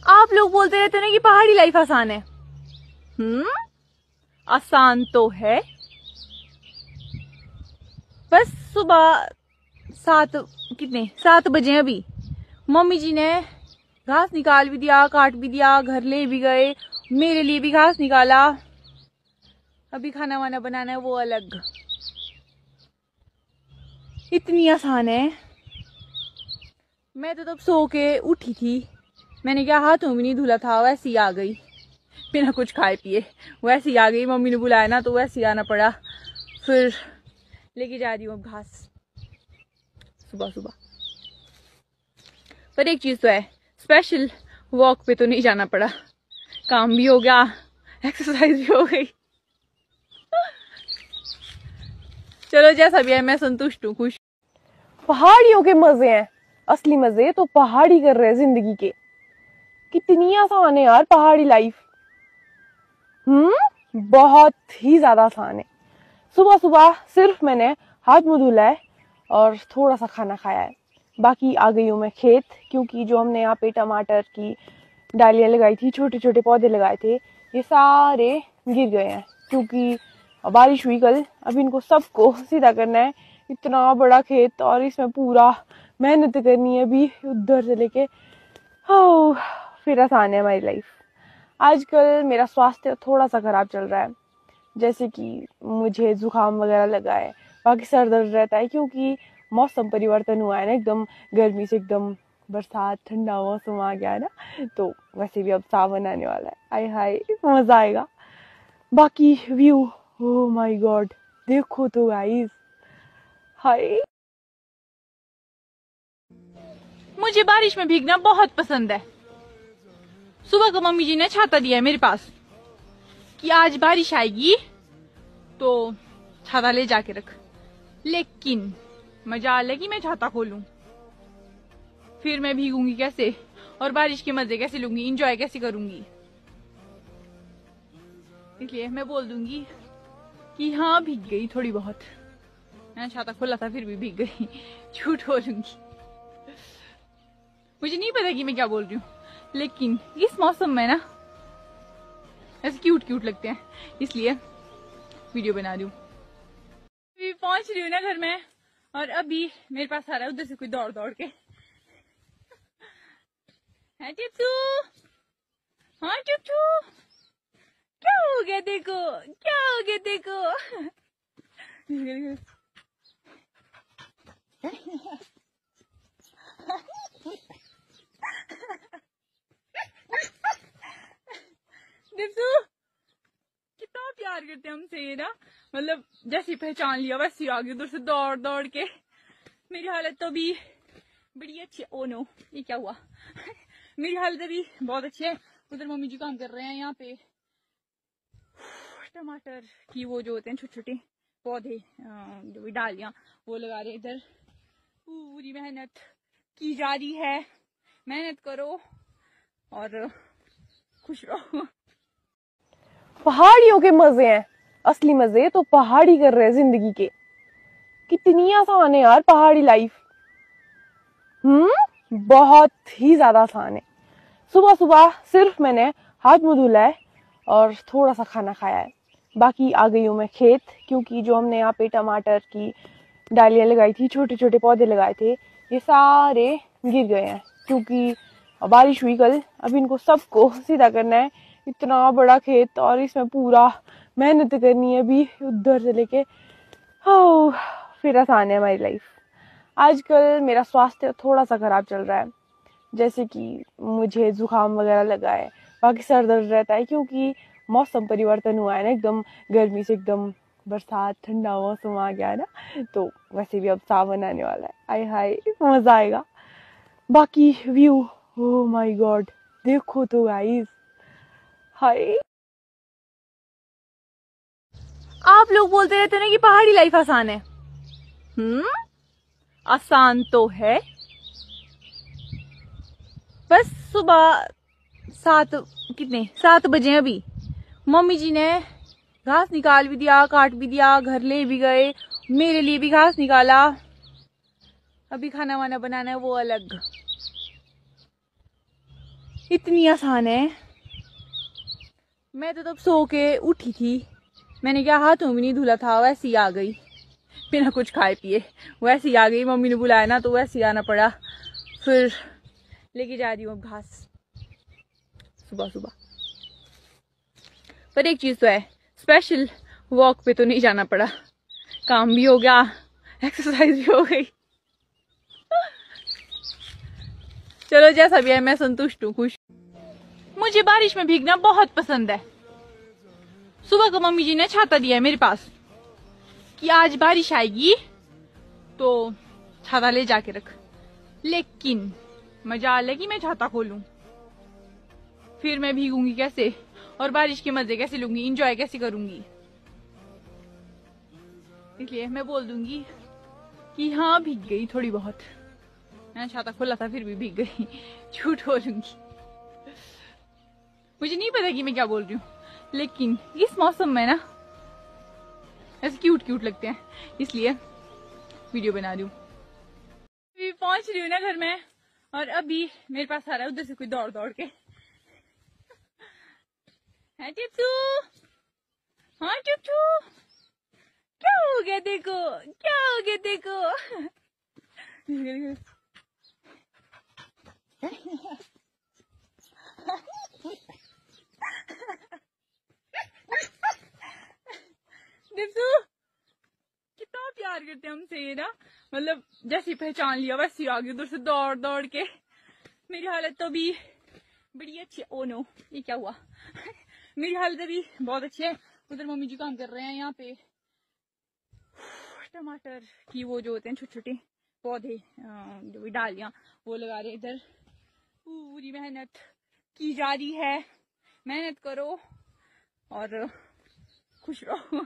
आप लोग बोलते रहते ना कि पहाड़ी लाइफ आसान है। आसान तो है, बस सुबह 7 बजे अभी मम्मी जी ने घास निकाल भी दिया, काट भी दिया, घर ले भी गए, मेरे लिए भी घास निकाला। अभी खाना वाना बनाना है वो अलग। इतनी आसान है। मैं तो तब सो के उठी थी, मैंने क्या हाथों भी नहीं धुला था, वैसे ही आ गई बिना कुछ खाए पिए, वैसे ही आ गई। मम्मी ने बुलाया ना तो वैसे ही आना पड़ा। फिर लेके जा रही हूँ अब घास सुबह सुबह। पर एक चीज तो है, स्पेशल वॉक पे तो नहीं जाना पड़ा, काम भी हो गया, एक्सरसाइज भी हो गई। चलो जैसा भी है मैं संतुष्ट हूँ, खुश। पहाड़ियों के मजे हैं, असली मजे तो पहाड़ी कर रहे हैं जिंदगी के। कितनी आसान है यार पहाड़ी लाइफ। बहुत ही ज्यादा आसान है। सुबह सुबह सिर्फ मैंने हाथ मुंह धुला है और थोड़ा सा खाना खाया है। बाकी आ गई हूँ मैं खेत, क्योंकि जो हमने यहाँ पे टमाटर की डालियां लगाई थी, छोटे छोटे पौधे लगाए थे, ये सारे गिर गए हैं क्योंकि बारिश हुई कल। अब इनको सबको सीधा करना है। इतना बड़ा खेत और इसमें पूरा मेहनत करनी है अभी उधर से लेके। फिर आसान है हमारी लाइफ। आजकल मेरा स्वास्थ्य थोड़ा सा खराब चल रहा है, जैसे कि मुझे जुकाम वगैरह लगा है, बाकी सर दर्द रहता है क्योंकि मौसम परिवर्तन हुआ है ना, एकदम गर्मी से एकदम बरसात, ठंडा मौसम आ गया है ना। तो वैसे भी अब सावन आने वाला है, आय हाय मजा आएगा। बाकी व्यू, ओह माय गॉड, देखो तो गाइस, हाय। मुझे बारिश में भीगना बहुत पसंद है। सुबह को मम्मी जी ने छाता दिया है मेरे पास कि आज बारिश आएगी तो छाता ले जाके रख। लेकिन मजाल है कि मैं छाता खोलूं, फिर मैं भीगूंगी कैसे और बारिश के मजे कैसे लूंगी, इंजॉय कैसे करूंगी। इसलिए मैं बोल दूंगी कि हाँ भीग गई थोड़ी बहुत, मैंने छाता खोला था फिर भी भीग गई, झूठ बोलूंगी। मुझे नहीं पता कि मैं क्या बोल रही हूँ, लेकिन इस मौसम में ना ऐसे क्यूट क्यूट लगते हैं, इसलिए वीडियो बना रही हूँ। अभी पहुंच रही हूँ ना घर में, और अभी मेरे पास आ रहा है उधर से कोई दौड़ दौड़ के। है टिप्सू, हाँ टिप्सू, क्या हो गया देखो, क्या हो गया देखो। टिप्सू कितना प्यार करते हैं हमसे ये ना, मतलब जैसे पहचान लिया वैसे आ गई उधर से दौड़ दौड़ के। मेरी हालत तो अभी बड़ी अच्छी है। ओ नो, ये क्या हुआ। मेरी हालत अभी बहुत अच्छी है। उधर मम्मी जी काम कर रहे हैं, यहाँ पे टमाटर की वो जो होते हैं छोटे छोटे पौधे, जो भी डालियां वो लगा रहे हैं। इधर पूरी मेहनत की जा रही है। मेहनत करो और खुश रहो। पहाड़ियों के मजे हैं, असली मजे तो पहाड़ी कर रहे हैं जिंदगी के। कितनी आसान है यार पहाड़ी लाइफ। बहुत ही ज्यादा आसान है। सुबह सुबह सिर्फ मैंने हाथ मुंह धुला है और थोड़ा सा खाना खाया है। बाकी आ गई हूँ मैं खेत, क्योंकि जो हमने यहाँ पे टमाटर की डालियां लगाई थी, छोटे छोटे पौधे लगाए थे, ये सारे गिर गए हैं क्योंकि बारिश हुई कल। अब इनको सबको सीधा करना है। इतना बड़ा खेत और इसमें पूरा मेहनत करनी है अभी उधर से लेके। फिर आसान है हमारी लाइफ। आजकल मेरा स्वास्थ्य थोड़ा सा खराब चल रहा है, जैसे कि मुझे जुकाम वगैरह लगा है, बाकी सर दर्द रहता है क्योंकि मौसम परिवर्तन हुआ है ना, एकदम गर्मी से एकदम बरसात, ठंडा मौसम आ गया है ना। तो वैसे भी अब सावन आने वाला है, आय हाय मजा आएगा। बाकी व्यू, ओह माय गॉड, देखो तो गाइस, हाय। आप लोग बोलते रहते ना कि पहाड़ी लाइफ आसान है। आसान तो है, बस सुबह 7 बजे अभी मम्मी जी ने घास निकाल भी दिया, काट भी दिया, घर ले भी गए, मेरे लिए भी घास निकाला। अभी खाना वाना बनाना है वो अलग। इतनी आसान है। मैं तो तब सो के उठी थी, मैंने क्या हाथों भी नहीं धुला था, वैसे ही आ गई बिना कुछ खाए पिए, वैसे ही आ गई। मम्मी ने बुलाया ना तो वैसे ही आना पड़ा। फिर लेके जा रही हूँ अब घास सुबह सुबह। पर एक चीज तो है, स्पेशल वॉक पे तो नहीं जाना पड़ा, काम भी हो गया, एक्सरसाइज भी हो गई। चलो जैसा भी है मैं संतुष्ट हूँ, खुश। मुझे बारिश में भीगना बहुत पसंद है। सुबह को मम्मी जी ने छाता दिया है मेरे पास कि आज बारिश आएगी तो छाता ले जाके रख। लेकिन मजाल है कि मैं छाता खोलूं, फिर मैं भीगूंगी कैसे और बारिश के मजे कैसे लूंगी, इंजॉय कैसे करूंगी। इसलिए मैं बोल दूंगी कि हाँ भीग गई थोड़ी बहुत, मैंने छाता खोला था फिर भी भीग गई, झूठ बोलूंगी। मुझे नहीं पता कि मैं क्या बोल रही हूँ, लेकिन इस मौसम में ना ऐसे क्यूट क्यूट लगते हैं, इसलिए वीडियो बना रही हूँ। अभी पहुंच रही हूँ ना घर में, और अभी मेरे पास आ रहा है उधर से कोई दौड़ दौड़ के। है टिप्सू, हाँ टिप्सू, क्या हो गया देखो, क्या हो गया देखो। टिप्सू कितना प्यार करते हैं हमसे ये ना, मतलब जैसे पहचान लिया वैसे आ गई उधर से दौड़ दौड़ के। मेरी हालत तो अभी बड़ी अच्छी है। ओ नो, ये क्या हुआ। मेरी हालत अभी बहुत अच्छी है। उधर मम्मी जी काम कर रहे हैं, यहाँ पे टमाटर की वो जो होते हैं छोटे छोटे पौधे, जो भी डालियां वो लगा रहे। इधर पूरी मेहनत की जा रही है। मेहनत करो और खुश रहो।